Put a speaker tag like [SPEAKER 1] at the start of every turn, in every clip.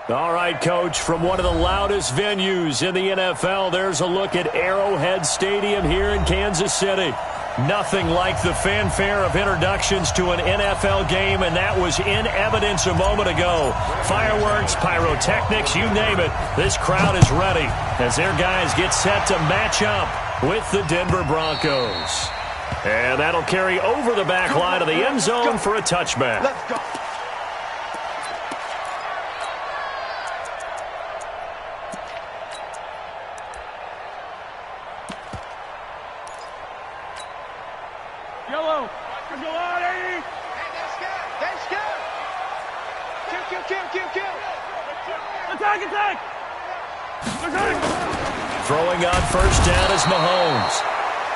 [SPEAKER 1] All right, Coach, from one of the loudest venues in the NFL, there's a look at Arrowhead Stadium here in Kansas City. Nothing like the fanfare of introductions to an NFL game, and that was in evidence a moment ago. Fireworks, pyrotechnics, you name it. This crowd is ready as their guys get set to match up with the Denver Broncos. And that'll carry over the back line of the end zone for a touchback.
[SPEAKER 2] Let's go.
[SPEAKER 1] Throwing on first down is Mahomes.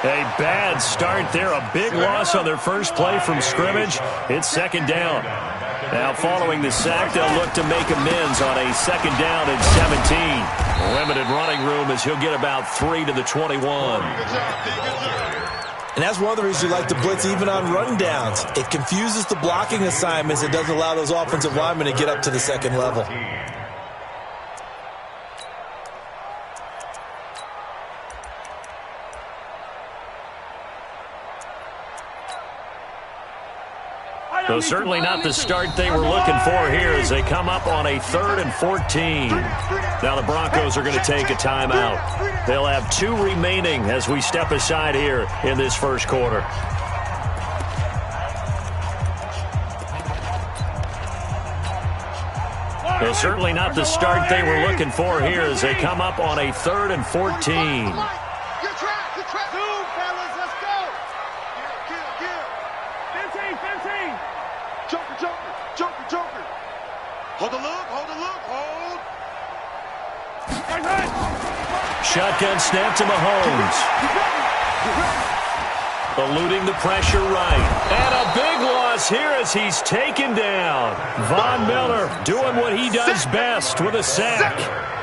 [SPEAKER 1] A bad start there. A big loss on their first play from scrimmage. It's second down. Now following the sack, they'll look to make amends on a second down and 17. Limited running room as he'll get about 3 to the 21.
[SPEAKER 3] And that's one of the reasons you like to blitz even on run downs. It confuses the blocking assignments. It doesn't allow those offensive linemen to get up to the second level.
[SPEAKER 1] So certainly not the start they were looking for here as they come up on a 3rd and 14. Now the Broncos are going to take a timeout. They'll have 2 remaining as we step aside here in this first quarter. So certainly not the start they were looking for here as they come up on a 3rd and 14.
[SPEAKER 2] Hold the look, hold the look, hold.
[SPEAKER 1] Shotgun snap to Mahomes. Eluding the pressure right. And a big loss here as he's taken down. Von Miller doing what he does best with a sack.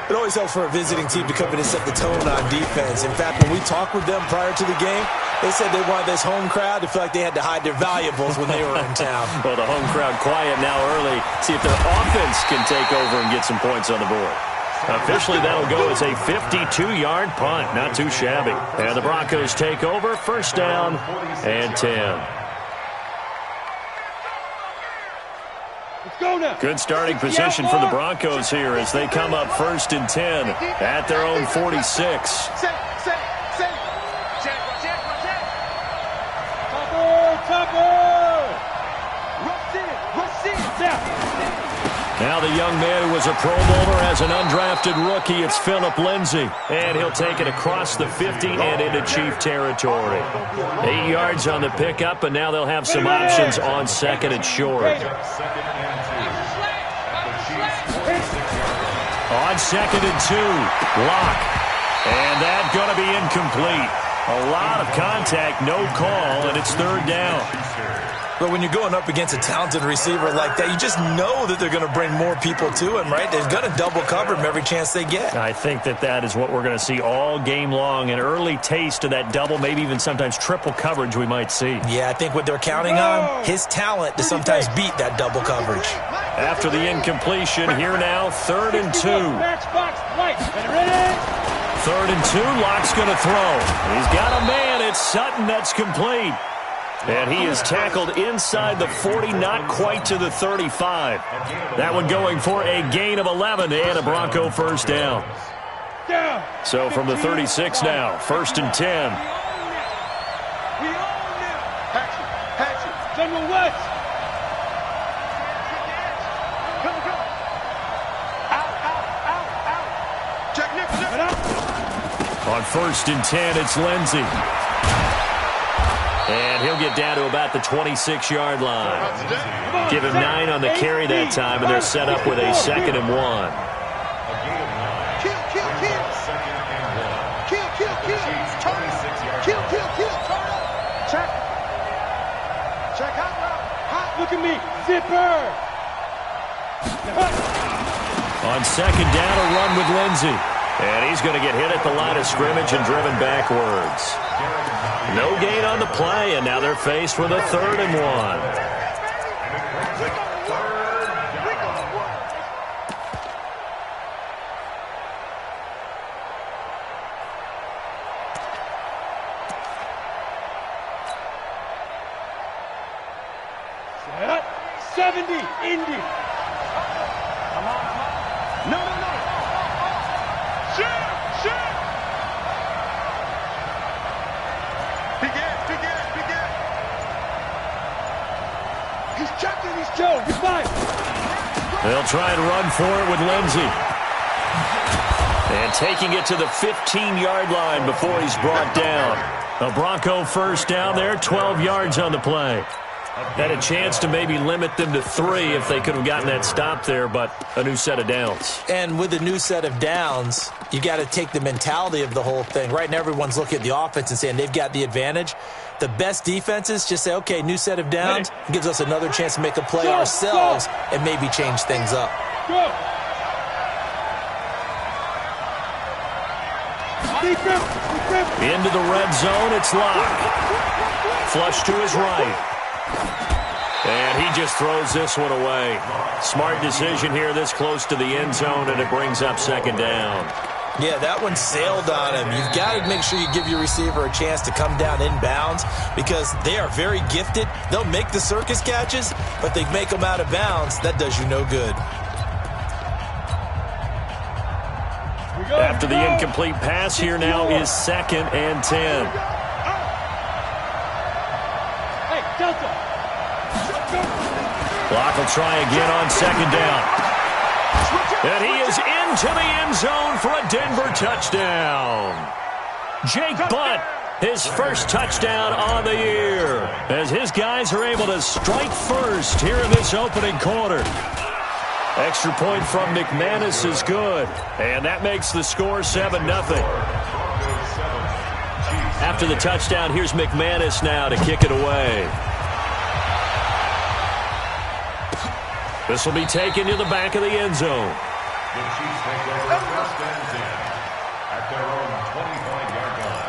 [SPEAKER 3] It always helps for a visiting team to come in and set the tone on defense. In fact, when we talked with them prior to the game, they said they wanted this home crowd to feel like they had to hide their valuables when they were in town.
[SPEAKER 1] Well, the home crowd quiet now early. See if their offense can take over and get some points on the board. Officially, that'll go as a 52-yard punt. Not too shabby. And the Broncos take over. First down and 10. Good starting position for the Broncos here as they come up 1st and 10 at their own 46. Now the young man who was a Pro Bowler as an undrafted rookie, it's Phillip Lindsay. And he'll take it across the 50 and into Chief territory. 8 yards on the pickup, and now they'll have some options on 2nd and short. On 2nd and 2, Lock. And that's going to be incomplete. A lot of contact, no call, and it's 3rd down.
[SPEAKER 3] But when you're going up against a talented receiver like that, you just know that they're going to bring more people to him, right? They're going to double cover him every chance they get.
[SPEAKER 1] I think that is what we're going to see all game long. An early taste of that double, maybe even sometimes triple coverage we might see.
[SPEAKER 3] Yeah, I think what they're counting on, his talent to sometimes beat that double coverage.
[SPEAKER 1] After the incompletion, here now, 3rd and 2. 3rd and 2, Lock's going to throw. He's got a man. It's Sutton that's complete. And he is tackled inside the 40, not quite to the 35. That one going for a gain of 11 and a Bronco first down. So from the 36 now, 1st and 10.
[SPEAKER 2] General West.
[SPEAKER 1] On 1st and 10, it's Lindsay. And he'll get down to about the 26-yard line. Give him 9 on the carry that time, and they're set up with a 2nd and 1.
[SPEAKER 2] Look at me, zipper.
[SPEAKER 1] On 2nd down, a run with Lindsay. And he's going to get hit at the line of scrimmage and driven backwards. No gain on the play, and now they're faced with a 3rd and 1.
[SPEAKER 2] 70, Indy. Come on. No. Shoot. Begin. He's checking, Joe. He's fine.
[SPEAKER 1] They'll try and run for it with Lindsey. And taking it to the 15-yard line before he's brought down. A Bronco first down there, 12 yards on the play. Had a chance to maybe limit them to 3 if they could have gotten that stop there, but a new set of downs.
[SPEAKER 3] And with a new set of downs, you got to take the mentality of the whole thing. Right now, everyone's looking at the offense and saying they've got the advantage. The best defenses just say, okay, new set of downs. It gives us another chance to make a play ourselves and maybe change things up.
[SPEAKER 2] Go.
[SPEAKER 1] Into the red zone, it's Locke. Flush to his right. And he just throws this one away. Smart decision here this close to the end zone, and it brings up second down.
[SPEAKER 3] Yeah, that one sailed on him. You've got to make sure you give your receiver a chance to come down inbounds because they are very gifted. They'll make the circus catches, but they make them out of bounds. That does you no good.
[SPEAKER 1] After the incomplete pass, here now is 2nd and 10.
[SPEAKER 2] Hey, Delta.
[SPEAKER 1] Locke will try again on 2nd down. And he is into the end zone for a Denver touchdown. Jake Butt, his first touchdown on the year, as his guys are able to strike first here in this opening quarter. Extra point from McManus is good, and that makes the score 7-0. After the touchdown, here's McManus now to kick it away. This will be taken to the back of the end zone.
[SPEAKER 4] The Chiefs take over 1st and 10 at their own 25-yard line.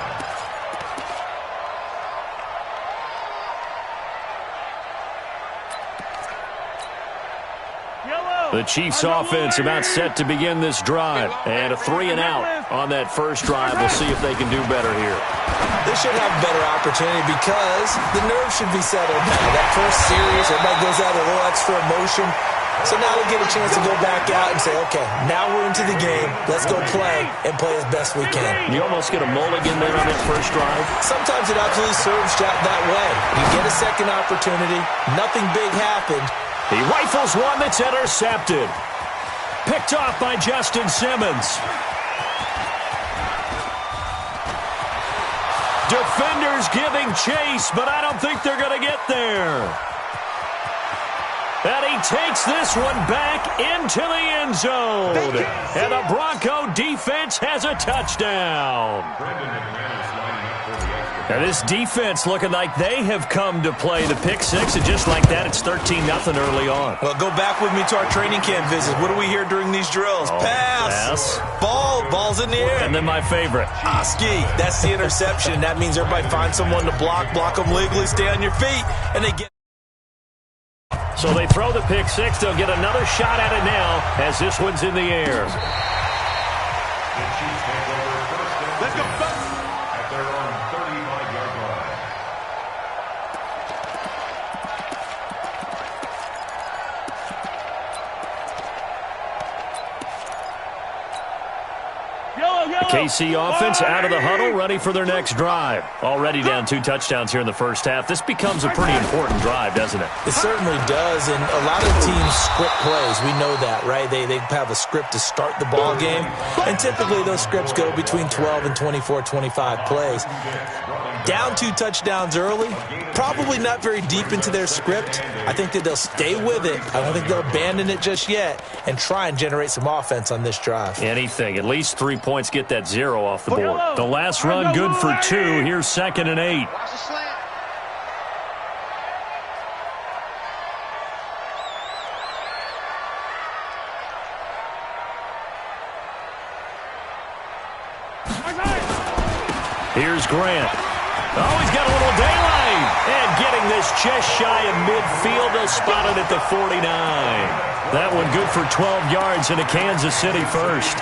[SPEAKER 1] The Chiefs offense about set to begin this drive. And a 3-and-out on that first drive. We'll see if they can do better here.
[SPEAKER 3] They should have a better opportunity because the nerves should be settled now. That first series, everybody goes out with a little extra emotion. So now they get a chance to go back out and say, okay, now we're into the game. Let's go play and play as best we can.
[SPEAKER 1] You almost get a mulligan there on that first drive.
[SPEAKER 3] Sometimes it absolutely serves that way. You get a second opportunity. Nothing big happened.
[SPEAKER 1] He rifles one that's intercepted. Picked off by Justin Simmons. Defenders giving chase, but I don't think they're going to get there. And he takes this one back into the end zone. And the Bronco defense has a touchdown. Now this defense looking like they have come to play the pick six, and just like that, it's 13-0 early on.
[SPEAKER 3] Well, go back with me to our training camp visit. What do we hear during these drills? Pass. Ball's in the air.
[SPEAKER 1] And then my favorite.
[SPEAKER 3] Ski. That's the interception. That means everybody finds someone to block them legally, stay on your feet, and they get.
[SPEAKER 1] So they throw the pick six. They'll get another shot at it now as this one's in the air.
[SPEAKER 2] Let's go.
[SPEAKER 4] At their own 35-yard line.
[SPEAKER 1] The KC offense out of the huddle, ready for their next drive. Already down 2 touchdowns here in the first half. This becomes a pretty important drive, doesn't it?
[SPEAKER 3] It certainly does, and a lot of teams script plays. We know that, right? They have a script to start the ball game, and typically those scripts go between 12 and 24, 25 plays. Down 2 touchdowns early, probably not very deep into their script. I think that they'll stay with it. I don't think they'll abandon it just yet and try and generate some offense on this drive.
[SPEAKER 1] Anything. At least 3 points, get that 0 off the board. The last run good for 2. Here's 2nd and 8.
[SPEAKER 2] Watch the slant.
[SPEAKER 1] Here's Grant. Oh, he's got a little daylight. And getting this just shy of midfield. They'll spot it at the 49. That one good for 12 yards into Kansas City first.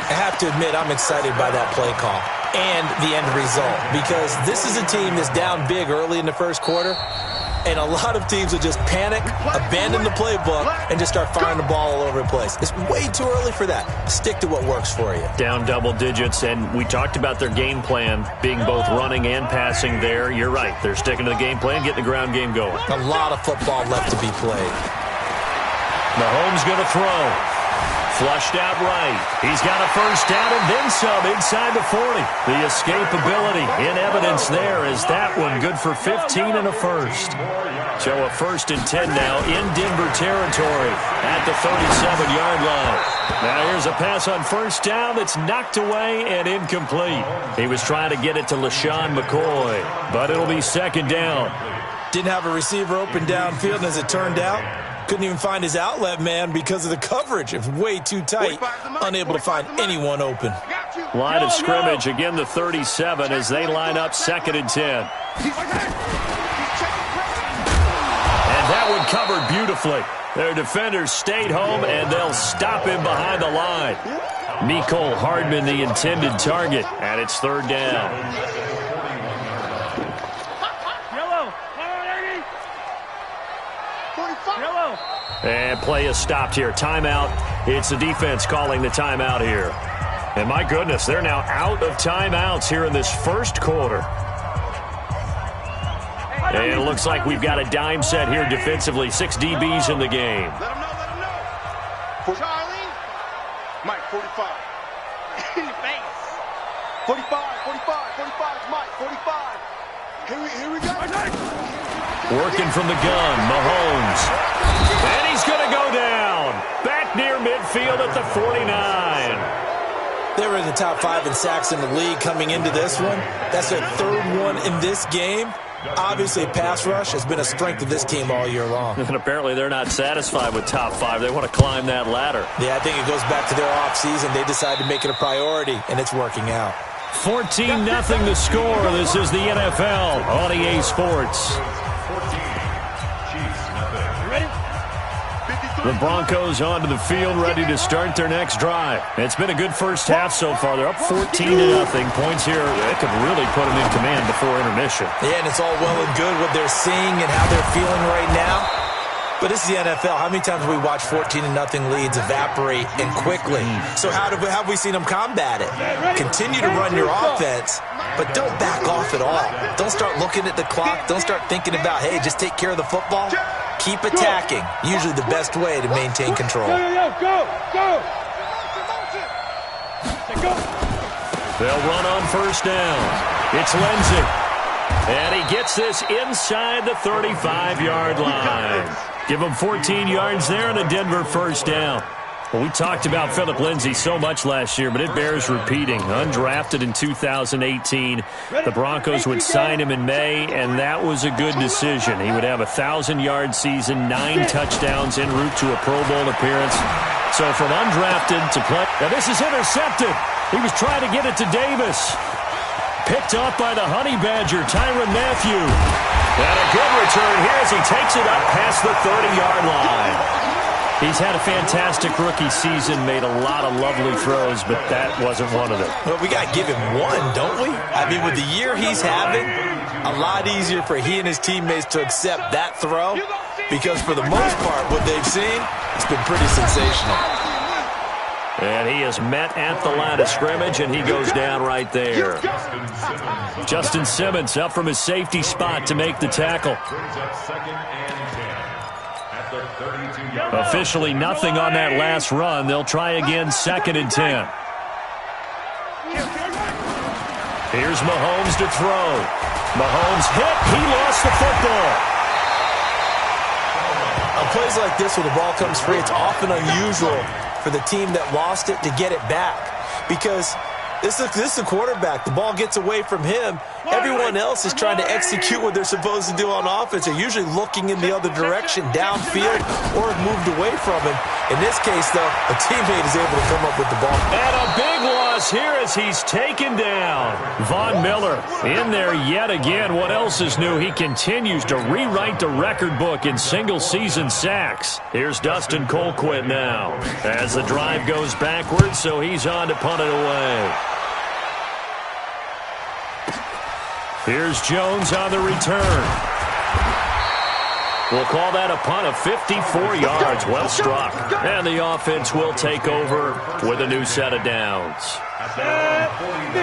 [SPEAKER 3] I have to admit, I'm excited by that play call and the end result because this is a team that's down big early in the first quarter, And a lot of teams will just panic, abandon the playbook, and just start firing the ball all over the place. It's way too early for that. Stick to what works for you.
[SPEAKER 1] Down double digits, and we talked about their game plan being both running and passing there. You're right. They're sticking to the game plan, getting the ground game going.
[SPEAKER 3] A lot of football left to be played.
[SPEAKER 1] Mahomes going to throw. Flushed out right. He's got a first down and then some inside the 40. The escapability in evidence there is that one good for 15 and a first. So a 1st and 10 now in Denver territory at the 37-yard line. Now here's a pass on first down that's knocked away and incomplete. He was trying to get it to LaShawn McCoy, but it'll be 2nd down.
[SPEAKER 3] Didn't have a receiver open downfield, and as it turned out, couldn't even find his outlet man because of the coverage. It was way too tight, unable to find anyone open.
[SPEAKER 1] Line of scrimmage, again the 37 as they line up 2nd and 10. And that one covered beautifully. Their defenders stayed home, and they'll stop him behind the line. Mecole Hardman, the intended target, and it's 3rd down. And play is stopped here. Timeout. It's the defense calling the timeout here. And my goodness, they're now out of timeouts here in this first quarter. And it looks like we've got a dime set here defensively. 6 DBs in the game.
[SPEAKER 2] Let him know. For Charlie. Mike, 45. In the face. 45, Mike, 45. Here we go.
[SPEAKER 1] Working from the gun, Mahomes. And he's going to go down. Back near midfield at the 49.
[SPEAKER 3] They were in the top 5 in sacks in the league coming into this one. That's their 3rd one in this game. Obviously, pass rush has been a strength of this team all year long.
[SPEAKER 1] And apparently they're not satisfied with top 5. They want to climb that ladder.
[SPEAKER 3] Yeah, I think it goes back to their offseason. They decided to make it a priority, and it's working out.
[SPEAKER 1] 14-0 the score. This is the NFL on EA Sports. The Broncos onto the field, ready to start their next drive. It's been a good first half so far. They're up 14-0. Points here, it could really put them in command before intermission.
[SPEAKER 3] Yeah, and it's all well and good what they're seeing and how they're feeling right now. But this is the NFL. How many times have we watched 14-0 leads evaporate and quickly? So how have we seen them combat it? Continue to run your offense, but don't back off at all. Don't start looking at the clock. Don't start thinking about, hey, just take care of the football. Keep attacking. Usually the best way to maintain control.
[SPEAKER 2] Go.
[SPEAKER 1] They'll run on first down. It's Lindsey. And he gets this inside the 35-yard line. Give him 14 yards there and a Denver first down. Well, we talked about Phillip Lindsay so much last year, but it bears repeating. Undrafted in 2018. The Broncos would sign him in May, and that was a good decision. He would have a 1,000-yard season, 9 touchdowns en route to a Pro Bowl appearance. So from undrafted to play. Now this is intercepted. He was trying to get it to Davis. Picked off by the Honey Badger, Tyrann Mathieu. And a good return here as he takes it up past the 30-yard line. He's had a fantastic rookie season, made a lot of lovely throws, but that wasn't one of them.
[SPEAKER 3] Well, we got to give him one, don't we? I mean, with the year he's having, a lot easier for he and his teammates to accept that throw because for the most part, what they've seen, it's been pretty sensational.
[SPEAKER 1] And he is met at the line of scrimmage, and he goes down right there. Justin Simmons up from his safety spot to make the tackle. Officially nothing on that last run. They'll try again, 2nd and 10. Here's Mahomes to throw. Mahomes hit. He lost the football.
[SPEAKER 3] On plays like this where the ball comes free, it's often unusual for the team that lost it to get it back because this is a quarterback. The ball gets away from him. Everyone else is trying to execute what they're supposed to do on offense. They're usually looking in the other direction, downfield, or have moved away from him. In this case, though, a teammate is able to come up with the ball.
[SPEAKER 1] And a big loss here as he's taken down. Von Miller in there yet again. What else is new? He continues to rewrite the record book in single-season sacks. Here's Dustin Colquitt now as the drive goes backwards, so he's on to punt it away. Here's Jones on the return. We'll call that a punt of 54 yards. Well struck. And the offense will take over with a new set of downs.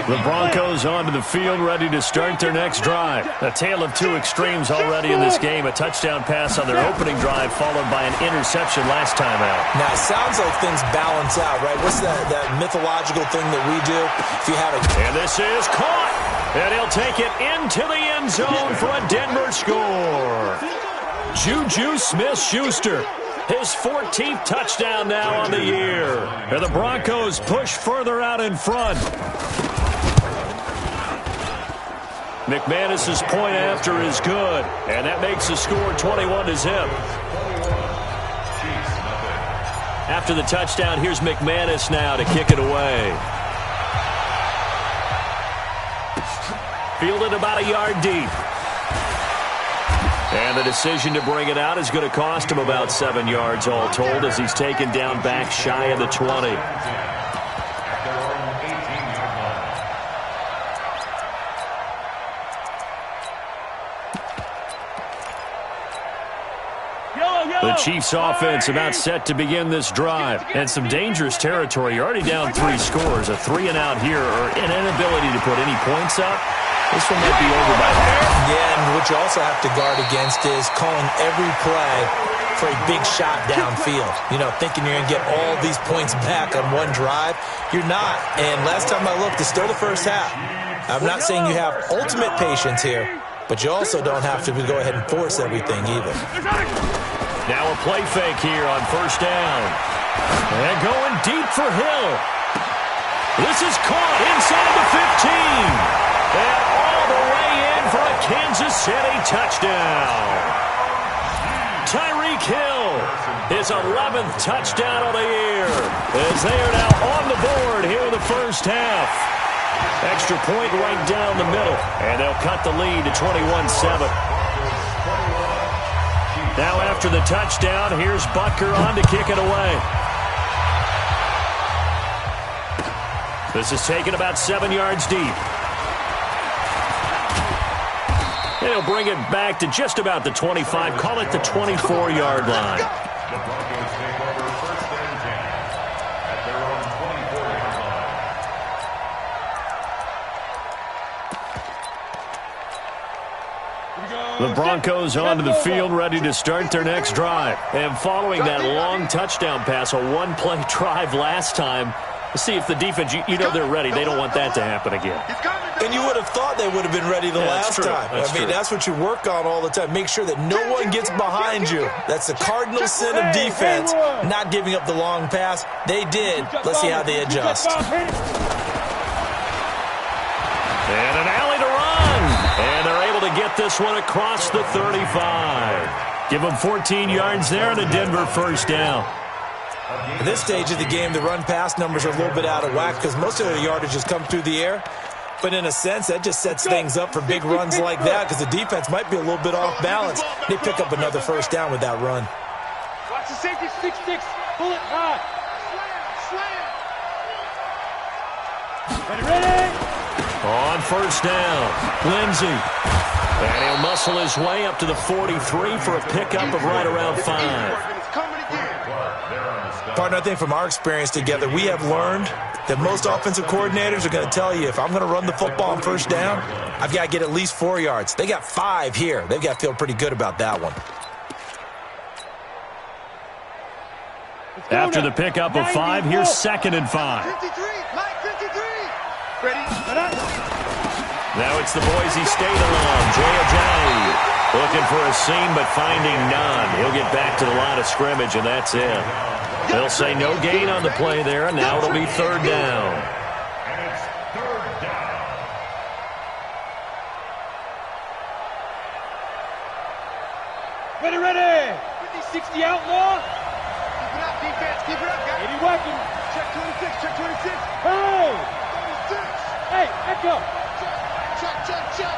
[SPEAKER 1] The Broncos onto the field, ready to start their next drive. A tale of two extremes already in this game. A touchdown pass on their opening drive, followed by an interception last time out.
[SPEAKER 3] Now, it sounds like things balance out, right? What's that mythological thing that we do? If you have a...
[SPEAKER 1] And this is caught. And he'll take it into the end zone for a Denver score. Juju Smith-Schuster, his 14th touchdown now on the year. And the Broncos push further out in front. McManus's point after is good, and that makes the score 21-0. After the touchdown, here's McManus now to kick it away. Fielded about a yard deep. And the decision to bring it out is going to cost him about 7 yards all told as he's taken down back shy of the 20. The Chiefs offense about set to begin this drive. And some dangerous territory. You're already down 3 scores. A 3-and-out here or an inability to put any points up. This one might be over by half.
[SPEAKER 3] Yeah, and what you also have to guard against is calling every play for a big shot downfield. You know, thinking you're going to get all these points back on one drive. You're not. And last time I looked, it's still the first half. I'm not saying you have ultimate patience here, but you also don't have to go ahead and force everything either.
[SPEAKER 1] Now a play fake here on first down. And going deep for Hill. This is caught inside the 15. And all the way in for a Kansas City touchdown. Tyreek Hill, his 11th touchdown of the year, as they are now on the board here in the first half. Extra point right down the middle, and they'll cut the lead to 21-7. Now after the touchdown, here's Butker on to kick it away. This is taken about 7 yards deep. And he'll bring it back to just about the 25, call it the 24-yard line.
[SPEAKER 4] The Broncos take over first and 10 at their own 24-yard line.
[SPEAKER 1] The Broncos onto the field, ready to start their next drive. And following that long touchdown pass, a one-play drive last time, let's see if the defense, you know they're ready. They don't want that to happen again.
[SPEAKER 3] And you would have thought they would have been ready the last time. That's what you work on all the time. Make sure that no one gets behind you. That's the cardinal sin of defense, not giving up the long pass. They did. Let's see how they adjust.
[SPEAKER 1] And an alley to run. And they're able to get this one across the 35. Give them 14 yards there and a Denver first down.
[SPEAKER 3] At this stage of the game, the run-pass numbers are a little bit out of whack because most of the yardage has come through the air. But in a sense, that just sets things up for big runs like that because the defense might be a little bit off balance. They pick up another first down with that run.
[SPEAKER 2] Watch the safety, 6-6, pull it high. Slam. Ready.
[SPEAKER 1] On first down, Lindsey. And he'll muscle his way up to the 43 for a pickup of right around 5.
[SPEAKER 3] Partner, I think from our experience together, we have learned that most offensive coordinators are going to tell you, if I'm going to run the football on first down, I've got to get at least 4 yards. They got 5 here. They've got to feel pretty good about that one.
[SPEAKER 1] After the pickup of 5, here's 2nd and 5.
[SPEAKER 2] 53, Mike, 53. Ready?
[SPEAKER 1] Now it's the Boise State alum, Jay Ajayi. Looking for a seam, but finding none. He'll get back to the line of scrimmage, and that's it. They'll say no gain on the play there, and now it'll be 3rd down.
[SPEAKER 4] And it's 3rd down.
[SPEAKER 2] Ready. 50-60 outlaw. Keep it up, defense. Keep it up, guys. 80 weapon. Check 26. Hey! 36. Hey, echo. Check.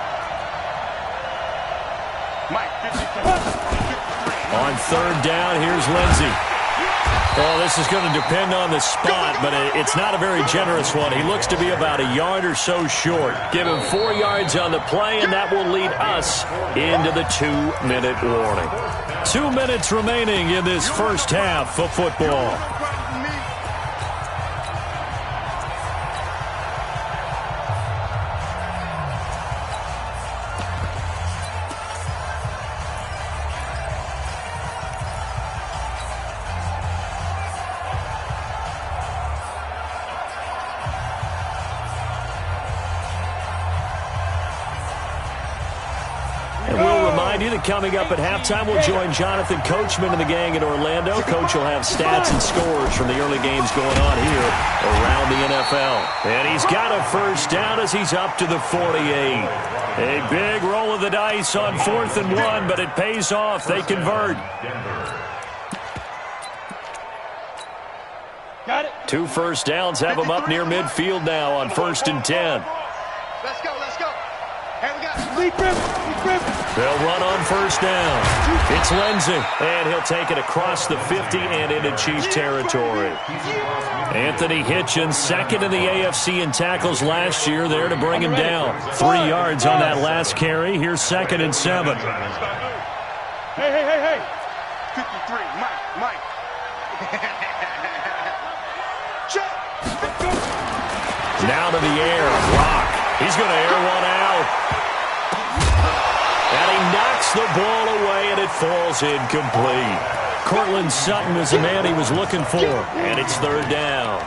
[SPEAKER 2] Mike, 53.
[SPEAKER 1] On 3rd down, here's Lindsey. Well, this is going to depend on the spot, but it's not a very generous one. He looks to be about a yard or so short. Give him 4 yards on the play, and that will lead us into the 2-minute warning. 2 minutes remaining in this first half of football. Coming up at halftime, we'll join Jonathan Coachman and the gang in Orlando. Coach will have stats and scores from the early games going on here around the NFL. And he's got a first down as he's up to the 48. A big roll of the dice on 4th and 1, but it pays off. They convert.
[SPEAKER 2] Got it.
[SPEAKER 1] 2 first downs have them up near midfield now on 1st and 10.
[SPEAKER 2] Let's go, let's go. Hey, we got leap rip.
[SPEAKER 1] They'll run on first down. It's Lindsey, and he'll take it across the 50 and into Chief territory. Anthony Hitchens, second in the AFC in tackles last year, there to bring him down. 3 yards on that last carry. Here's 2nd and 7.
[SPEAKER 2] Hey. 53, Mike.
[SPEAKER 1] Now to the air. Rock. He's going to air one out. And he knocks the ball away, and it falls incomplete. Cortland Sutton was the man he was looking for, and it's 3rd down.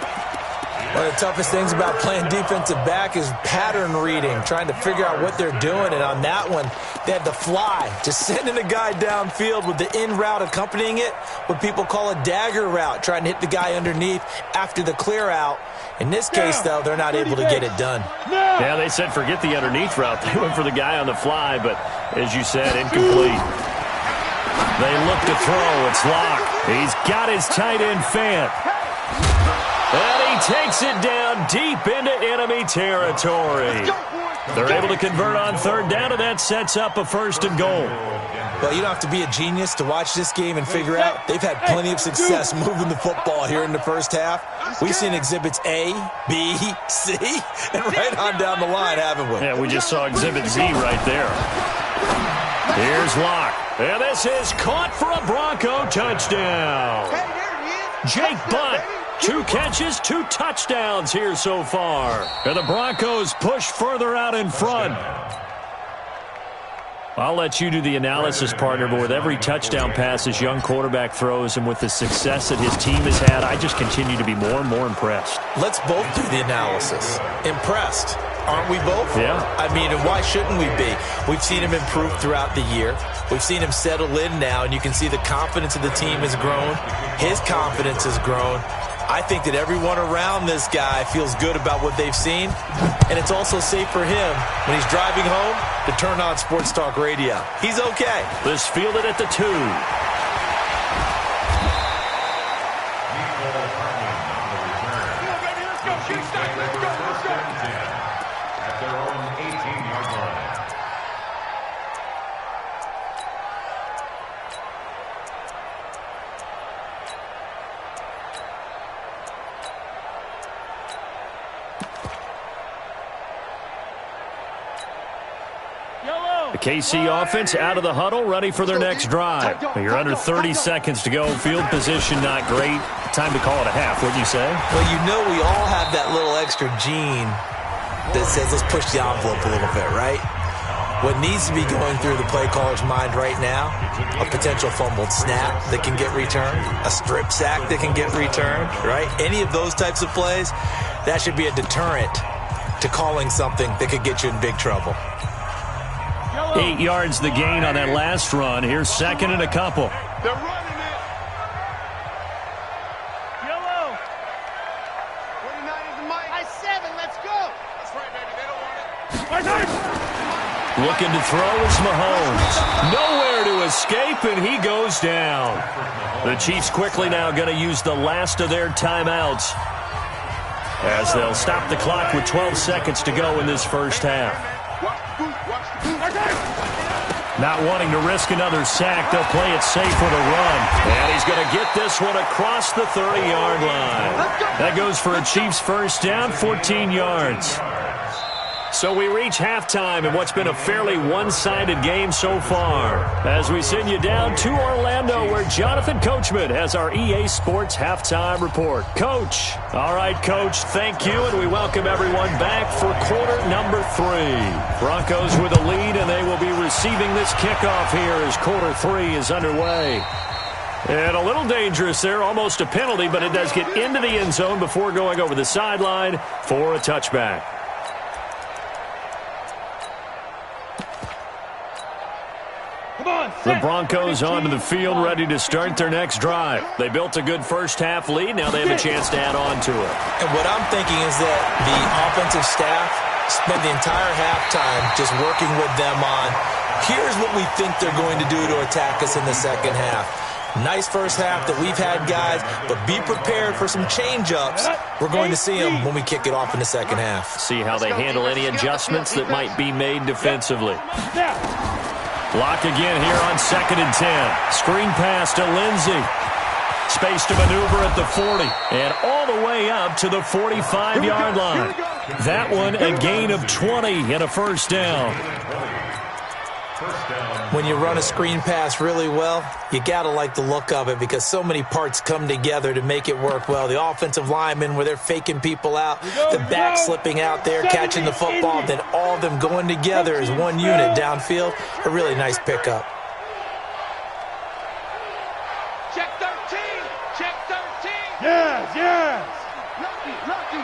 [SPEAKER 3] One of the toughest things about playing defensive back is pattern reading, trying to figure out what they're doing. And on that one, they had the fly, just sending a guy downfield with the in route accompanying it, what people call a dagger route, trying to hit the guy underneath after the clear out. In this case, though, they're not able to get it done.
[SPEAKER 1] Yeah, they said forget the underneath route. They went for the guy on the fly, but as you said, incomplete. They look to throw. It's Locke. He's got his tight end Fant. And he takes it down deep into enemy territory. They're able to convert on 3rd down, and that sets up a 1st and goal.
[SPEAKER 3] Well, you don't have to be a genius to watch this game and figure out they've had plenty of success moving the football here in the first half. We've seen exhibits A, B, C, and right on down the line, haven't we?
[SPEAKER 1] Yeah, we just saw exhibit Z right there. Here's Locke. And this is caught for a Bronco touchdown. Jake Butt. 2 catches, 2 touchdowns here so far. And the Broncos push further out in front. I'll let you do the analysis, partner, but with every touchdown pass this young quarterback throws and with the success that his team has had, I just continue to be more and more impressed.
[SPEAKER 3] Let's both do the analysis. Impressed. Aren't we both?
[SPEAKER 1] Yeah.
[SPEAKER 3] I mean, and why shouldn't we be? We've seen him improve throughout the year. We've seen him settle in now, and you can see the confidence of the team has grown. His confidence has grown. I think that everyone around this guy feels good about what they've seen, and it's also safe for him when he's driving home to turn on Sports Talk Radio. He's okay.
[SPEAKER 1] This fielded at the 2.
[SPEAKER 4] At their own 18-yard line.
[SPEAKER 1] The KC offense out of the huddle, ready for their next drive. You're under 30 seconds to go. Field position not great. Time to call it a half, wouldn't you say?
[SPEAKER 3] Well, you know we all have that little extra gene that says let's push the envelope a little bit, right? What needs to be going through the play caller's mind right now, a potential fumbled snap that can get returned, a strip sack that can get returned, right? Any of those types of plays, that should be a deterrent to calling something that could get you in big trouble.
[SPEAKER 1] 8 yards the gain on that last run. Here's 2nd and a couple.
[SPEAKER 2] They're running it. Yellow. 49 is the mic. High 7, let's go. That's right, baby. They don't want it.
[SPEAKER 1] Looking to throw is Mahomes. Nowhere to escape, and he goes down. The Chiefs quickly now going to use the last of their timeouts as they'll stop the clock with 12 seconds to go in this first half. Not wanting to risk another sack, they'll play it safe with a run. And he's going to get this one across the 30-yard line. That goes for a Chiefs first down, 14 yards. So we reach halftime in what's been a fairly one-sided game so far. As we send you down to Orlando, where Jonathan Coachman has our EA Sports Halftime Report. Coach. All right, Coach, thank you, and we welcome everyone back for quarter number 3. Broncos with a lead, and they will be receiving this kickoff here as quarter 3 is underway. And a little dangerous there, almost a penalty, but it does get into the end zone before going over the sideline for a touchback. The Broncos onto the field, ready to start their next drive. They built a good first-half lead. Now they have a chance to add on to it.
[SPEAKER 3] And what I'm thinking is that the offensive staff spent the entire halftime just working with them on, here's what we think they're going to do to attack us in the second half. Nice first half that we've had, guys, but be prepared for some change-ups. We're going to see them when we kick it off in the second half.
[SPEAKER 1] See how they handle any adjustments that might be made defensively. Block again here on 2nd and 10. Screen pass to Lindsey. Space to maneuver at the 40. And all the way up to the 45-yard line. That one a gain of 20 and a first down.
[SPEAKER 3] When you run a screen pass really well, you got to like the look of it because so many parts come together to make it work well. The offensive linemen, where they're faking people out, the back slipping out there, catching the football, then all of them going together as one unit downfield. A really nice pickup.
[SPEAKER 2] Check 13. Check 13.
[SPEAKER 5] Yes, yes.
[SPEAKER 2] Lucky.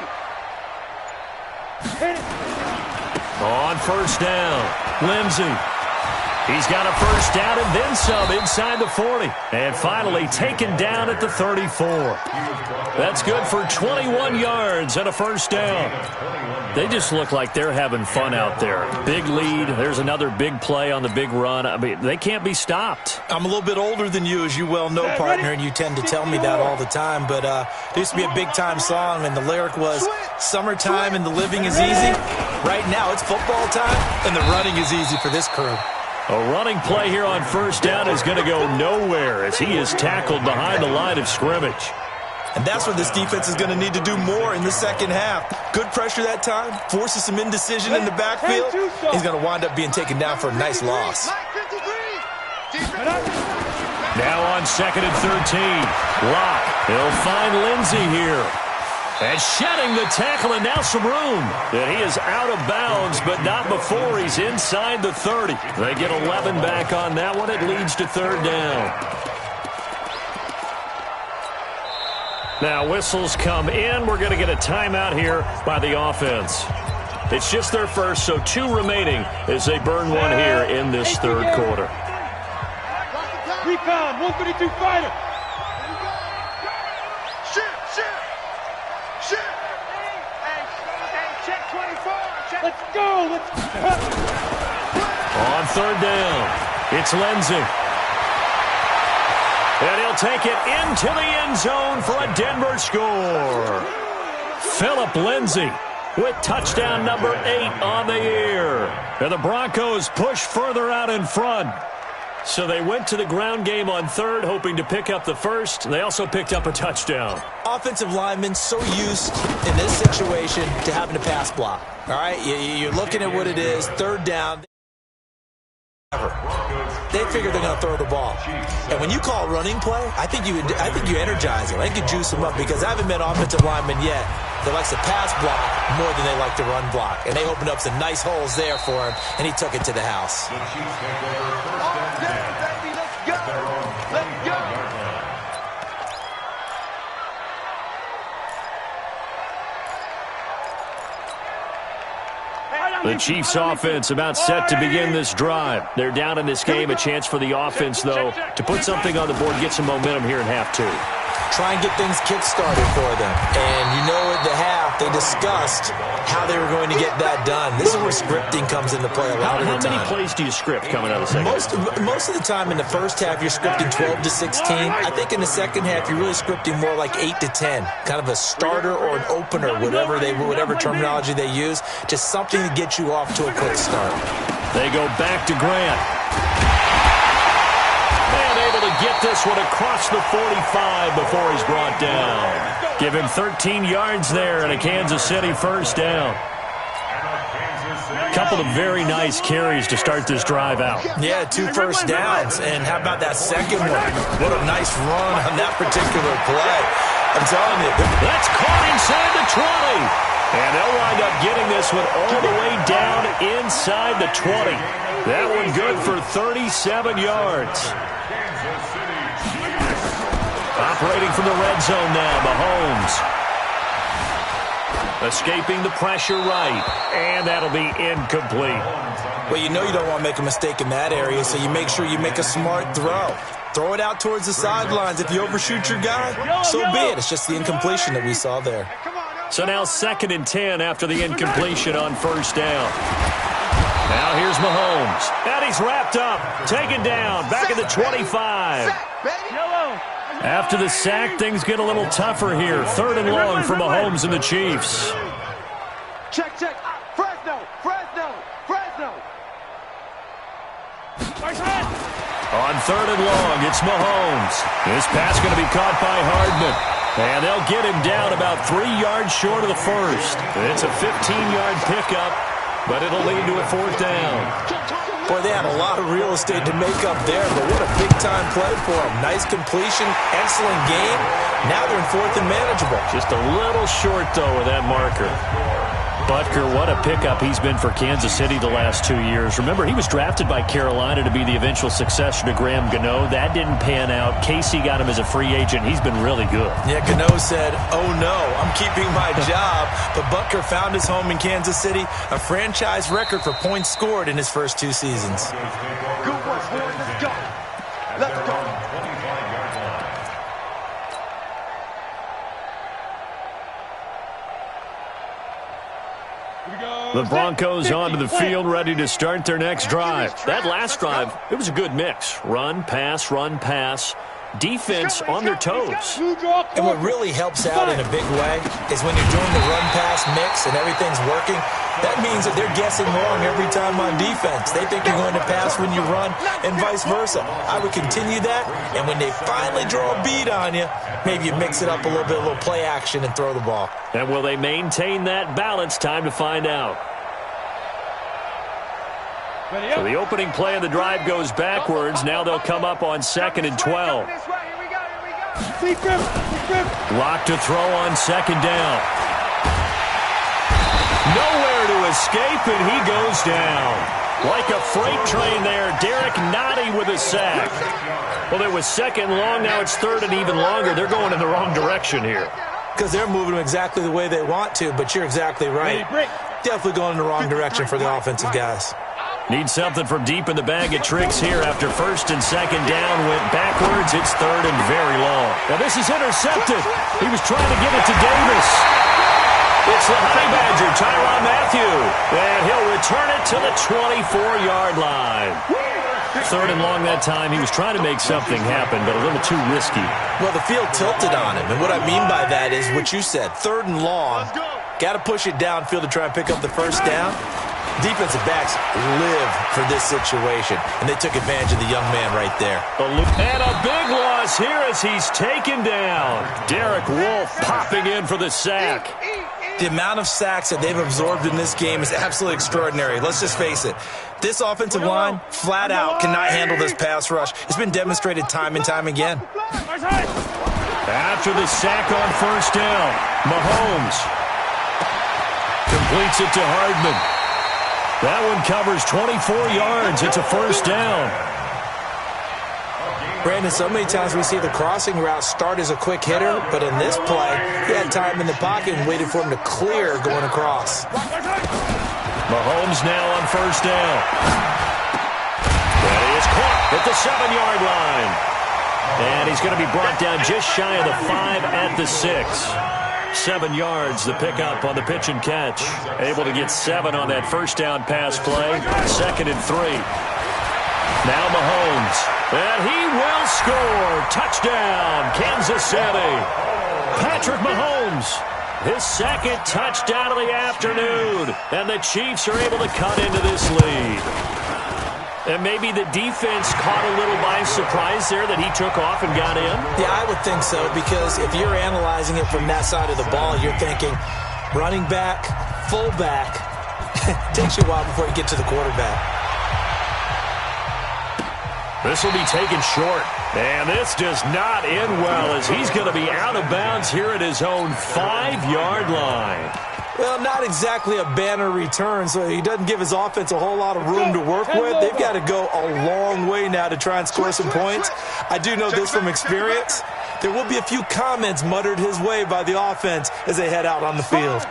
[SPEAKER 1] On first down, Lindsey. He's got a first down and then some inside the 40. And finally taken down at the 34. That's good for 21 yards and a first down. They just look like they're having fun out there. Big lead. There's another big play on the big run. I mean, they can't be stopped.
[SPEAKER 3] I'm a little bit older than you, as you well know, partner, and you tend to tell me that all the time. But there used to be a big-time song, and the lyric was, summertime and the living is easy. Right now, it's football time, and the running is easy for this crew.
[SPEAKER 1] A running play here on first down is going to go nowhere as he is tackled behind the line of scrimmage.
[SPEAKER 3] And that's what this defense is going to need to do more in the second half. Good pressure that time, forces some indecision in the backfield. He's going to wind up being taken down for a nice loss.
[SPEAKER 1] Now on 2nd and 13. Locke. He'll find Lindsey here. And shedding the tackle, and now some room. And he is out of bounds, but not before he's inside the 30. They get 11 back on that one. It leads to third down. Now whistles come in. We're going to get a timeout here by the offense. It's just their first, so 2 remaining as they burn one here in this third quarter.
[SPEAKER 5] Recon, 132 fighter. Let's go!
[SPEAKER 1] On third down, it's Lindsey. And he'll take it into the end zone for a Denver score. Phillip Lindsey with touchdown number 8 on the year. And the Broncos push further out in front. So they went to the ground game on third, hoping to pick up the first. They also picked up a touchdown.
[SPEAKER 3] Offensive linemen so used in this situation to having to pass block. All right, you're looking at what it is, third down. They figure they're going to throw the ball. And when you call running play, I think you energize them. I think you juice them up because I haven't met offensive linemen yet that likes to pass block more than they like to run block. And they opened up some nice holes there for him, and he took it to the house.
[SPEAKER 4] The Chiefs take over first and 10.
[SPEAKER 2] Let's go. Let's go.
[SPEAKER 1] The Chiefs offense about set to begin this drive. They're down in this game. A chance for the offense, though, to put something on the board, get some momentum here in half 2.
[SPEAKER 3] Try and get things kick-started for them. And you know at the half, they discussed how they were going to get that done. This is where scripting comes into play a lot of the time.
[SPEAKER 1] How many plays do you script coming out of the second?
[SPEAKER 3] Most of the time in the first half, you're scripting 12 to 16. I think in the second half, you're really scripting more like 8 to 10. Kind of a starter or an opener, whatever terminology they use. Just something to get you off to a quick start.
[SPEAKER 1] They go back to Grant. And able to get this one across the 45 before he's brought down. Give him 13 yards there and a Kansas City first down.
[SPEAKER 4] And a Kansas
[SPEAKER 1] Couple of very nice carries to start this drive out.
[SPEAKER 3] Yeah, 2 first downs. And how about that second one? What a nice run on that particular play. I'm telling you.
[SPEAKER 1] That's caught inside the 20. And they'll wind up getting this one all the way down inside the 20. That one good for 37 yards. Operating from the red zone now, Mahomes. Escaping the pressure right. And that'll be incomplete.
[SPEAKER 3] Well, you know you don't want to make a mistake in that area, so you make sure you make a smart throw. Throw it out towards the sidelines. If you overshoot your guy, so be it. It's just the incompletion that we saw there.
[SPEAKER 1] So now 2nd and 10 after the incompletion on first down. Now here's Mahomes. And he's wrapped up. Taken down. Back at the 25. After the sack, things get a little tougher here. 3rd and long for Mahomes and the Chiefs.
[SPEAKER 2] Check. Fresno.
[SPEAKER 1] On 3rd and long, it's Mahomes. This pass going to be caught by Hardman. And they'll get him down about 3 yards short of the first. It's a 15-yard pickup, but it'll lead to a 4th down.
[SPEAKER 3] Boy, they had a lot of real estate to make up there, but what a big-time play for them. Nice completion, excellent game. Now they're in 4th and manageable.
[SPEAKER 1] Just a little short, though, with that marker. Butker, what a pickup he's been for Kansas City the last 2 years. Remember, he was drafted by Carolina to be the eventual successor to Graham Gano. That didn't pan out. Casey got him as a free agent. He's been really good.
[SPEAKER 3] Yeah, Gano said, oh no, I'm keeping my job. But Butker found his home in Kansas City, a franchise record for points scored in his first 2 seasons.
[SPEAKER 2] Good work, boys. Let's go. Let's go.
[SPEAKER 1] The Broncos onto the field, ready to start their next drive. That last drive, it was a good mix. Run, pass. Defense on their toes.
[SPEAKER 3] And what really helps out in a big way is when you're doing the run-pass mix and everything's working, that means that they're guessing wrong every time on defense. They think you're going to pass when you run and vice versa. I would continue that, and when they finally draw a beat on you, maybe you mix it up a little bit, a little play action, and throw the ball.
[SPEAKER 1] And will they maintain that balance? Time to find out. So the opening play of the drive goes backwards. Now they'll come up on 2nd and 12. Lock to throw on 2nd down. Nowhere to escape, and he goes down. Like a freight train there, Derek Nottie with a sack. Well, it was 2nd long, now it's 3rd and even longer. They're going in the wrong direction here.
[SPEAKER 3] Because they're moving them exactly the way they want to, but you're exactly right. Definitely going in the wrong direction for the offensive guys.
[SPEAKER 1] Need something from deep in the bag of tricks here after 1st and 2nd down. Went backwards. It's 3rd and very long. Now this is intercepted. He was trying to get it to Davis. It's the Honey Badger, Tyrann Mathieu. And he'll return it to the 24-yard line. 3rd and long that time. He was trying to make something happen, but a little too risky.
[SPEAKER 3] Well, the field tilted on him. And what I mean by that is what you said. 3rd and long. Got to push it downfield to try and pick up the first down. Defensive backs live for this situation, and they took advantage of the young man right there.
[SPEAKER 1] And a big loss here as he's taken down. Derek Wolfe popping in for the sack.
[SPEAKER 3] The amount of sacks that they've absorbed in this game is absolutely extraordinary. Let's just face it. This offensive line, flat out, cannot handle this pass rush. It's been demonstrated time and time again.
[SPEAKER 1] After the sack on 1st down, Mahomes completes it to Hardman. That one covers 24 yards. It's a 1st down.
[SPEAKER 3] Brandon, so many times we see the crossing route start as a quick hitter, but in this play, he had time in the pocket and waited for him to clear going across.
[SPEAKER 1] Mahomes now on 1st down. That is caught at the 7-yard line. And he's going to be brought down just shy of the 5 at the 6. 7 yards, the pickup on the pitch and catch. Able to get 7 on that 1st down pass play. 2nd and 3. Now Mahomes. And he will score. Touchdown, Kansas City. Patrick Mahomes. His 2nd touchdown of the afternoon. And the Chiefs are able to cut into this lead. And maybe the defense caught a little by surprise there that he took off and got in?
[SPEAKER 3] Yeah, I would think so, because if you're analyzing it from that side of the ball, you're thinking running back, fullback, Takes you a while before you get to the quarterback.
[SPEAKER 1] This will be taken short. And this does not end well as he's going to be out of bounds here at his own 5-yard line.
[SPEAKER 3] Well, not exactly a banner return, so he doesn't give his offense a whole lot of room to work with. They've got to go a long way now to try and score some points. I do know this from experience. There will be a few comments muttered his way by the offense as they head out on the field.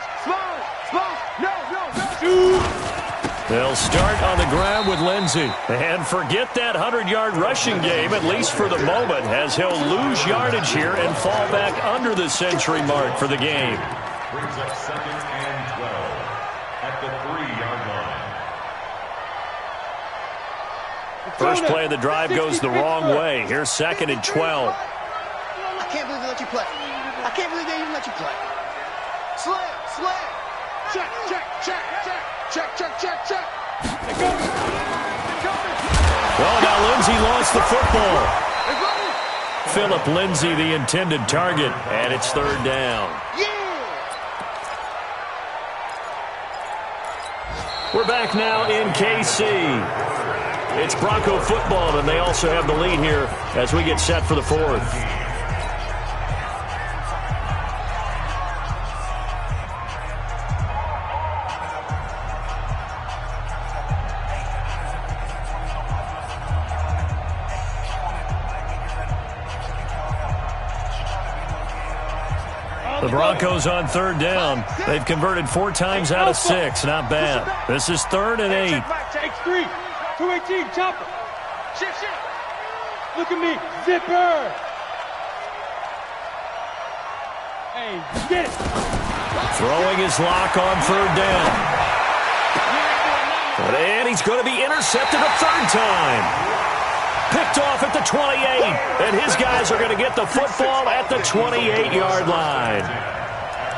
[SPEAKER 1] They'll start on the ground with Lindsey. And forget that 100-yard rushing game, at least for the moment, as he'll lose yardage here and fall back under the century mark for the game.
[SPEAKER 4] Brings up 2nd and 12 at the 3-yard line.
[SPEAKER 1] First play of the drive goes the wrong way. Here's 2nd and 12.
[SPEAKER 2] I can't believe they let you play. I can't believe they even let you play. Slam. Check.
[SPEAKER 1] Well, now Lindsey lost the football. Philip Lindsey, the intended target, and it's 3rd down. We're back now in KC. It's Bronco football, and they also have the lead here as we get set for the 4th. The Broncos on 3rd down. They've converted 4 times out of 6. Not bad. This is 3rd and 8.
[SPEAKER 5] Take 3. 218, chopper. Shift. Look at me. Zipper. Hey, get it.
[SPEAKER 1] Throwing his lock on 3rd down. And he's going to be intercepted a 3rd time. Picked off at the 28, and his guys are going to get the football at the 28-yard line.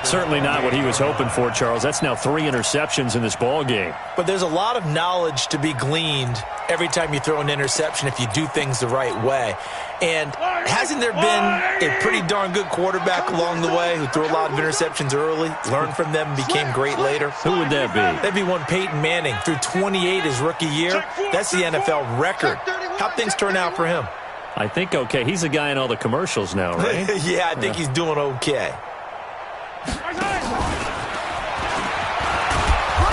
[SPEAKER 1] Certainly not what he was hoping for, Charles. That's now 3 interceptions in this ball game.
[SPEAKER 3] But there's a lot of knowledge to be gleaned every time you throw an interception if you do things the right way. And hasn't there been a pretty darn good quarterback along the way who threw a lot of interceptions early, learned from them, and became great later?
[SPEAKER 1] Who would that be?
[SPEAKER 3] That'd be one Peyton Manning. Threw 28 his rookie year. That's the NFL record. How'd things turn out for him?
[SPEAKER 1] I think okay. He's the guy in all the commercials now, right?
[SPEAKER 3] Yeah, I think he's doing okay.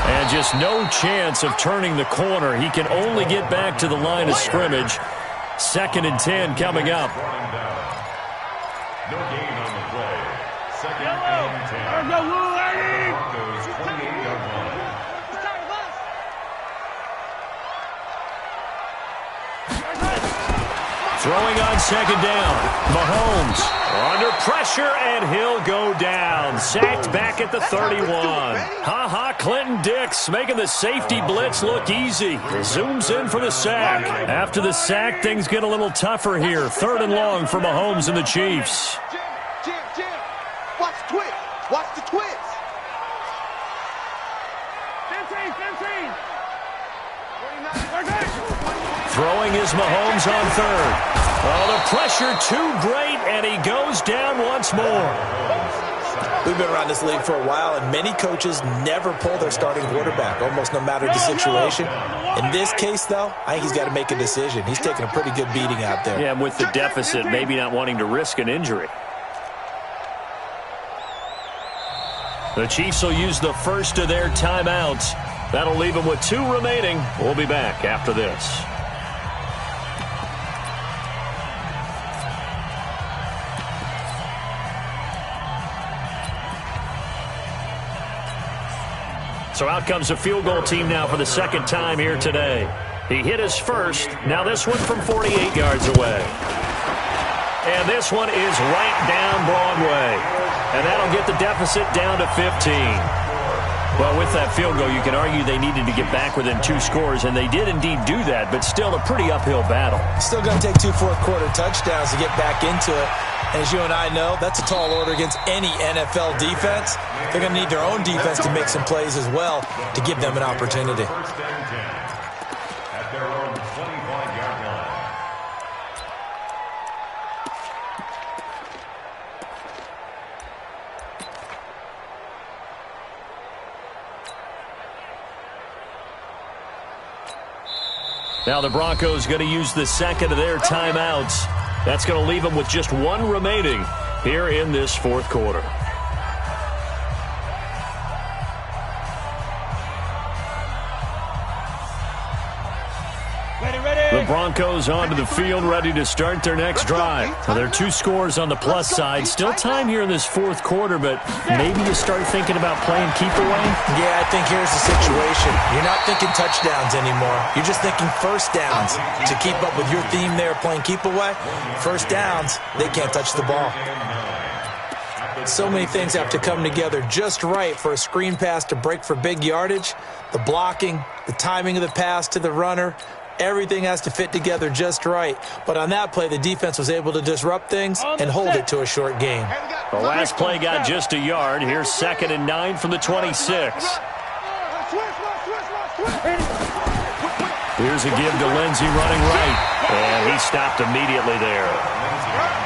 [SPEAKER 1] And just no chance of turning the corner. He can only get back to the line of scrimmage. 2nd and 10 coming up.
[SPEAKER 4] No gain on the play. 2nd and 10. Broncos 28-yard line.
[SPEAKER 1] Throwing on 2nd down. Mahomes under pressure, and he'll go down. Sacked back at the 31. Clinton Dix making the safety blitz look easy. Zooms in for the sack. After the sack, things get a little tougher here. 3rd and long for Mahomes and the Chiefs.
[SPEAKER 2] Jim. Watch the twist. Watch the twist. 15.
[SPEAKER 1] Throwing is Mahomes on 3rd. Oh, the pressure too great, and he goes down once more.
[SPEAKER 3] We've been around this league for a while, and many coaches never pull their starting quarterback, almost no matter the situation. In this case, though, I think he's got to make a decision. He's taking a pretty good beating out there.
[SPEAKER 1] Yeah, and with the deficit, maybe not wanting to risk an injury. The Chiefs will use the first of their timeouts. That'll leave them with 2 remaining. We'll be back after this. So out comes a field goal team now for the 2nd time here today. He hit his first. Now this one from 48 yards away. And this one is right down Broadway. And that'll get the deficit down to 15. Well, with that field goal, you can argue they needed to get back within 2 scores, and they did indeed do that, but still a pretty uphill battle.
[SPEAKER 3] Still going to take 2 fourth-quarter touchdowns to get back into it. As you and I know, that's a tall order against any NFL defense. They're going to need their own defense to make some plays as well to give them an opportunity.
[SPEAKER 4] 1st and 10 at their own 25-yard line.
[SPEAKER 1] Now the Broncos going to use the second of their timeouts. That's going to leave them with just one remaining here in this fourth quarter. The Broncos onto the field, ready to start their next drive. Now, there are 2 scores on the plus side. Still time here in this fourth quarter, but maybe you start thinking about playing keep away?
[SPEAKER 3] Yeah, I think here's the situation. You're not thinking touchdowns anymore. You're just thinking first downs. To keep up with your theme there, playing keep away, first downs, they can't touch the ball. So many things have to come together just right for a screen pass to break for big yardage. The blocking, the timing of the pass to the runner, everything has to fit together just right. But on that play, the defense was able to disrupt things and hold it to a short gain.
[SPEAKER 1] The last play got just a yard. Here's 2nd and 9 from the 26. Here's a give to Lindsey running right. And he stopped immediately there.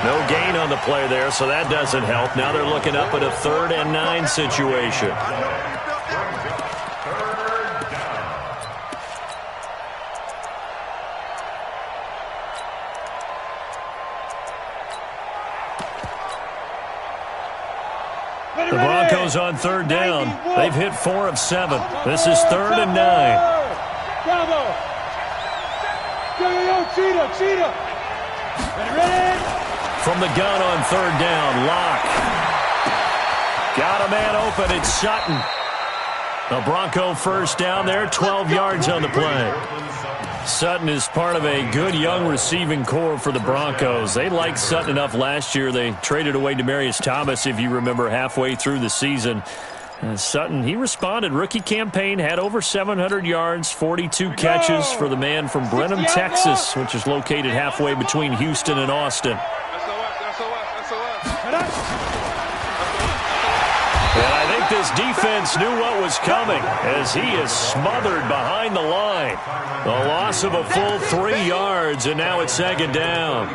[SPEAKER 1] No gain on the play there, so that doesn't help. Now they're looking up at a 3rd and 9 situation. The Broncos on 3rd down. They've hit 4 of 7. This is 3rd and 9.
[SPEAKER 5] Bravo! Yo, Cheetah! Ready?
[SPEAKER 1] From the gun on 3rd down, Locke. Got a man open, it's Sutton. The Bronco first down there, 12 yards on the play. Sutton is part of a good young receiving core for the Broncos. They liked Sutton enough last year. They traded away Demaryius Thomas, if you remember, halfway through the season. Sutton, he responded. Rookie campaign, had over 700 yards, 42 catches for the man from Brenham, Texas, which is located halfway between Houston and Austin. And I think this defense knew what was coming as he is smothered behind the line. The loss of a full 3 yards, and now it's 2nd down.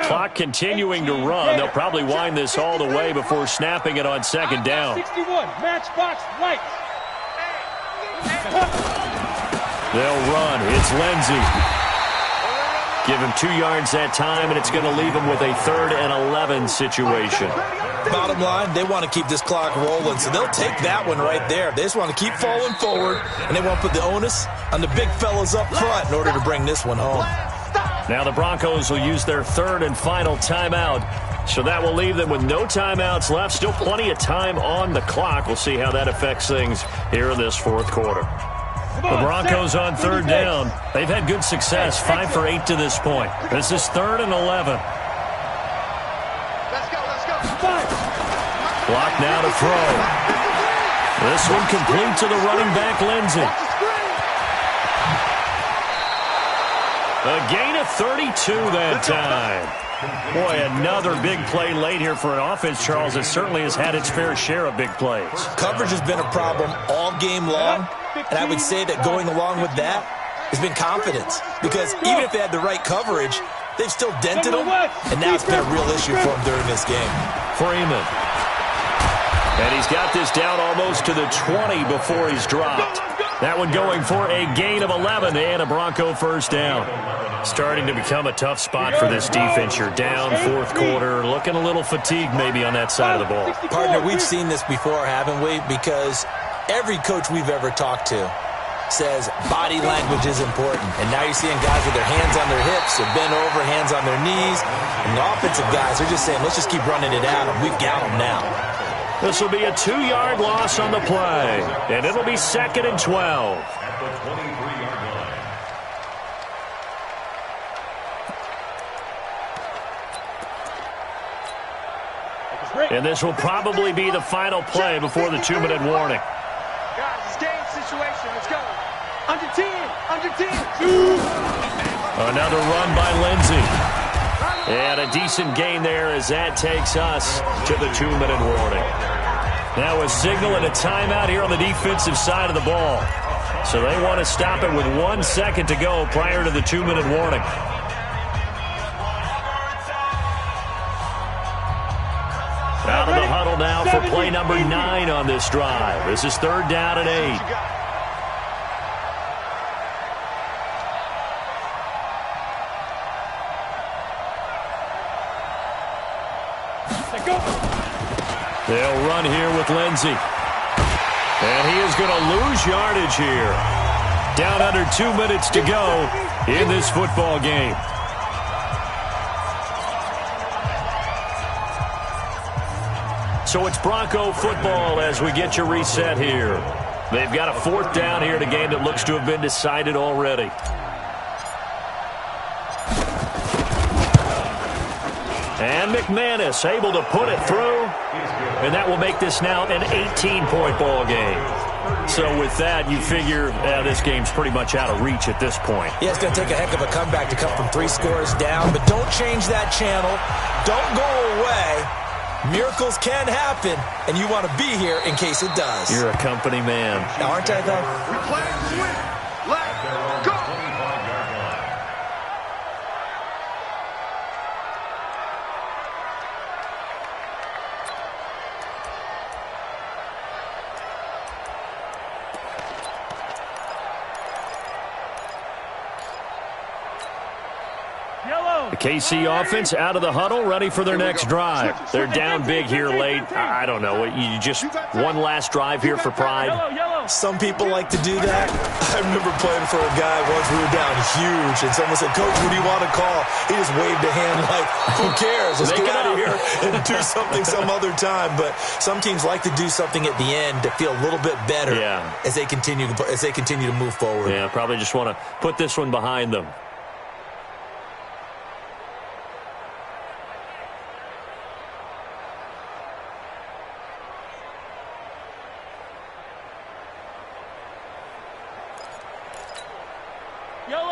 [SPEAKER 1] Clock continuing to run. They'll probably wind this all the way before snapping it on 2nd down.
[SPEAKER 5] 61, matchbox lights.
[SPEAKER 1] They'll run. It's Lindsey. Give him 2 yards that time, and it's going to leave him with a 3rd and 11 situation.
[SPEAKER 3] Bottom line, they want to keep this clock rolling, so they'll take that one right there. They just want to keep falling forward, and they want to put the onus on the big fellas up front in order to bring this one home.
[SPEAKER 1] Now the Broncos will use their 3rd and final timeout, so that will leave them with no timeouts left. Still plenty of time on the clock. We'll see how that affects things here in this fourth quarter. The Broncos on 3rd down. They've had good success, 5 for 8 to this point. This is 3rd and 11.
[SPEAKER 2] Let's go.
[SPEAKER 1] Clock now to throw. This one complete to the running back, Lindsey. A gain of 32 that time. Boy, another big play late here for an offense, Charles, that certainly has had its fair share of big plays.
[SPEAKER 3] Coverage has been a problem all game long, and I would say that going along with that has been confidence. Because even if they had the right coverage, they've still dented them, and now it's been a real issue for them during this game.
[SPEAKER 1] Freeman. And he's got this down almost to the 20 before he's dropped. That one going for a gain of 11 and a Bronco first down. Starting to become a tough spot for this defense. You're down fourth quarter, looking a little fatigued maybe on that side of the ball.
[SPEAKER 3] Partner, we've seen this before, haven't we? Because every coach we've ever talked to says body language is important. And now you're seeing guys with their hands on their hips, they're bent over, hands on their knees. And the offensive guys are just saying, let's just keep running it at them. We've got them now.
[SPEAKER 1] This will be a 2-yard loss on the play, and it'll be 2nd and 12.
[SPEAKER 4] At the 23-yard line.
[SPEAKER 1] And this will probably be the final play before the 2-minute warning.
[SPEAKER 2] Guys, it's game situation. Let's go. Under 10.
[SPEAKER 1] Another run by Lindsey. And a decent gain there as that takes us to the 2-minute warning. Now a signal and a timeout here on the defensive side of the ball. So they want to stop it with 1 second to go prior to the 2-minute warning. Out of the huddle now for play number 9 on this drive. This is 3rd down and 8. They'll run here with Lindsey. And he is going to lose yardage here. Down under 2 minutes to go in this football game. So it's Bronco football as we get you reset here. They've got a 4th down here in a game that looks to have been decided already. And McManus able to put it through. And that will make this now an 18-point ball game. So with that, you figure this game's pretty much out of reach at this point.
[SPEAKER 3] Yeah, it's going to take a heck of a comeback to come from 3 scores down. But don't change that channel. Don't go away. Miracles can happen, and you want to be here in case it does.
[SPEAKER 1] You're a company man.
[SPEAKER 3] Now, aren't I, though?
[SPEAKER 2] We play to win. Let's go.
[SPEAKER 1] The KC offense out of the huddle, ready for their next drive. They're down big here late. I don't know. You just one last drive here for pride.
[SPEAKER 3] Some people like to do that. I remember playing for a guy once. We were down huge, and someone said, "Coach, what do you want to call?" He just waved a hand like, "Who cares? Let's get out of here and do something some other time." But some teams like to do something at the end to feel a little bit better as they continue to move forward.
[SPEAKER 1] Yeah, probably just want to put this one behind them.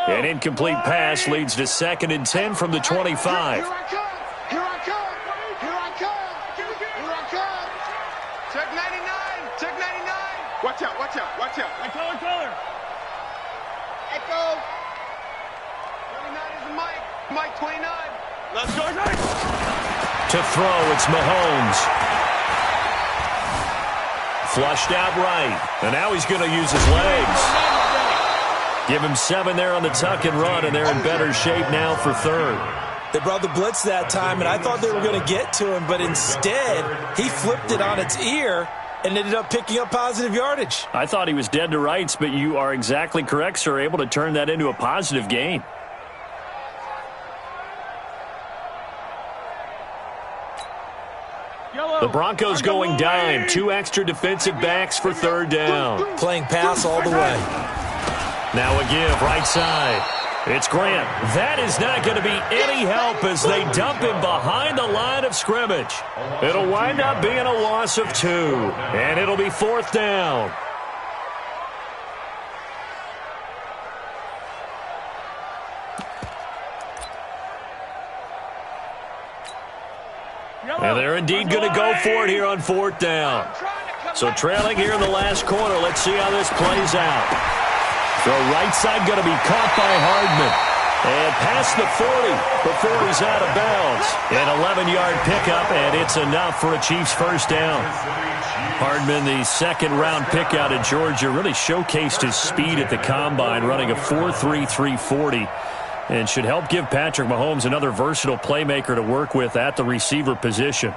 [SPEAKER 1] An incomplete pass leads to 2nd and 10 from the 25.
[SPEAKER 2] Here I come. Here I come. Here I come. Here I come. Check 99. Check 99. Watch out. Watch out. Watch out. Color. Echo. 29 is the Mike. Mike 29. Let's go.
[SPEAKER 1] To throw, it's Mahomes. Flushed out right. And now he's going to use his legs. Give him 7 there on the tuck and run, and they're in better shape now for 3rd.
[SPEAKER 3] They brought the blitz that time, and I thought they were going to get to him, but instead he flipped it on its ear and ended up picking up positive yardage.
[SPEAKER 1] I thought he was dead to rights, but you are exactly correct, sir, able to turn that into a positive gain. The Broncos going dime. 2 extra defensive backs for 3rd down.
[SPEAKER 3] Playing pass all the way.
[SPEAKER 1] Now a give, right side. It's Grant. That is not going to be any help as they dump him behind the line of scrimmage. It'll wind up being a loss of 2, and it'll be 4th down. And they're indeed going to go for it here on 4th down. So trailing here in the last quarter, let's see how this plays out. Throw right side going to be caught by Hardman. And past the 40 before he's out of bounds. An 11-yard pickup, and it's enough for a Chiefs 1st down. Hardman, the 2nd-round pick out of Georgia, really showcased his speed at the combine, running a 4.3 340. And should help give Patrick Mahomes another versatile playmaker to work with at the receiver position.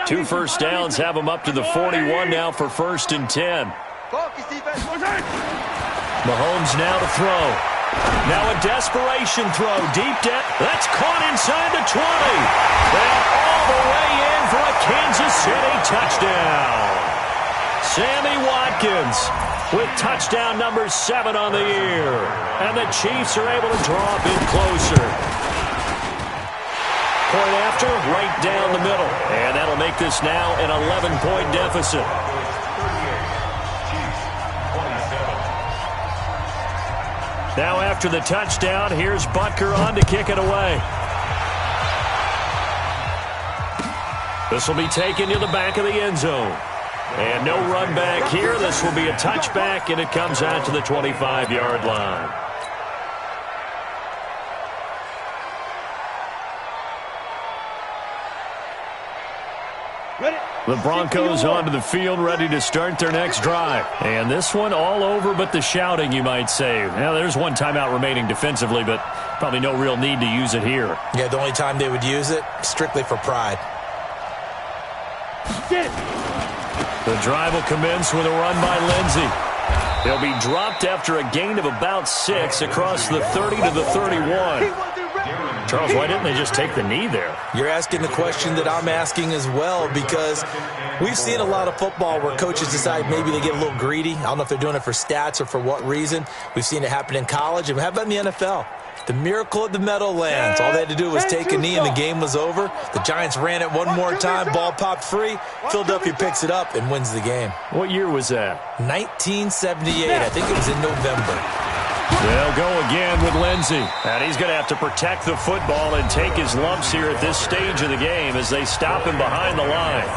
[SPEAKER 1] 2 first downs have him up to the 41 now for 1st and 10. Mahomes now to throw. Now a desperation throw. Deep down. That's caught inside the 20. And all the way in for a Kansas City touchdown. Sammy Watkins with touchdown number 7 on the year. And the Chiefs are able to draw a bit closer. Point after, right down the middle. And that'll make this now an 11-point deficit. Now after the touchdown, here's Butker on to kick it away. This will be taken to the back of the end zone. And no run back here. This will be a touchback, and it comes out to the 25-yard line. The Broncos onto the field, ready to start their next drive. And this one all over but the shouting, you might say. Now, there's one timeout remaining defensively, but probably no real need to use it here.
[SPEAKER 3] Yeah, the only time they would use it, strictly for pride.
[SPEAKER 1] The drive will commence with a run by Lindsey. He'll be dropped after a gain of about 6 across the 30 to the 31. Charles, why didn't they just take the knee there?
[SPEAKER 3] You're asking the question that I'm asking as well, because we've seen a lot of football where coaches decide maybe they get a little greedy. I don't know if they're doing it for stats or for what reason. We've seen it happen in college, and how about in the NFL? The miracle of the Meadowlands. All they had to do was take a knee and the game was over. The Giants ran it one more time. Ball popped free. Philadelphia picks it up and wins the game.
[SPEAKER 1] What year was that?
[SPEAKER 3] 1978. I think it was in November.
[SPEAKER 1] They'll go again with Lindsey. And he's going to have to protect the football and take his lumps here at this stage of the game as they stop him behind the line.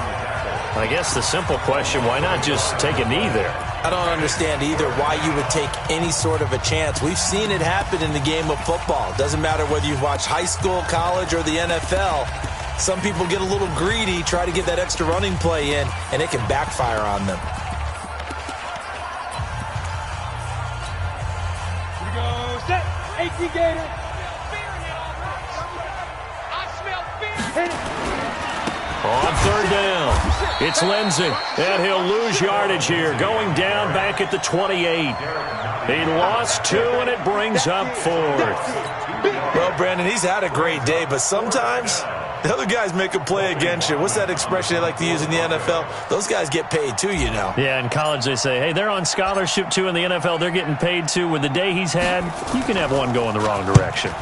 [SPEAKER 1] I guess the simple question, why not just take a knee there?
[SPEAKER 3] I don't understand either why you would take any sort of a chance. We've seen it happen in the game of football. Doesn't matter whether you've watched high school, college, or the NFL. Some people get a little greedy, try to get that extra running play in, and it can backfire on them.
[SPEAKER 5] Here we go. Set. 18 Gator.
[SPEAKER 2] I smell fear.
[SPEAKER 1] On third down, it's Lindsey, and he'll lose yardage here, going down back at the 28. He lost 2, and it brings up 4th.
[SPEAKER 3] Well, Brandon, he's had a great day, but sometimes the other guys make a play against you. What's that expression they like to use in the NFL? Those guys get paid too, you know.
[SPEAKER 1] Yeah, in college they say, hey, they're on scholarship too. In the NFL, they're getting paid too. With the day he's had, you can have one go in the wrong direction.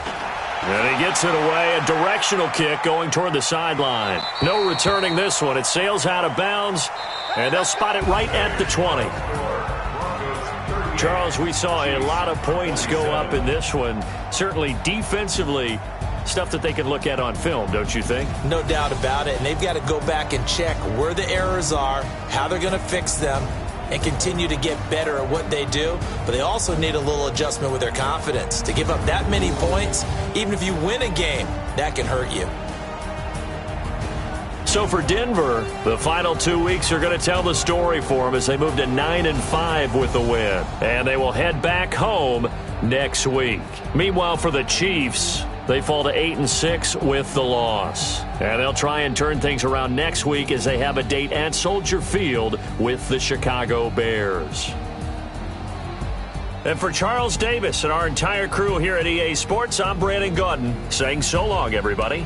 [SPEAKER 1] And he gets it away, a directional kick going toward the sideline. No returning this one. It sails out of bounds, and they'll spot it right at the 20. Charles, we saw a lot of points go up in this one. Certainly defensively, stuff that they can look at on film, don't you think?
[SPEAKER 3] No doubt about it, and they've got to go back and check where the errors are, how they're going to fix them, and continue to get better at what they do. But they also need a little adjustment with their confidence. To give up that many points, even if you win a game, that can hurt you.
[SPEAKER 1] So for Denver, the final 2 weeks are going to tell the story for them as they move to 9-5 with the win. And they will head back home next week. Meanwhile, for the Chiefs, they fall to 8-6 with the loss. And they'll try and turn things around next week as they have a date at Soldier Field with the Chicago Bears. And for Charles Davis and our entire crew here at EA Sports, I'm Brandon Gaudin saying so long, everybody.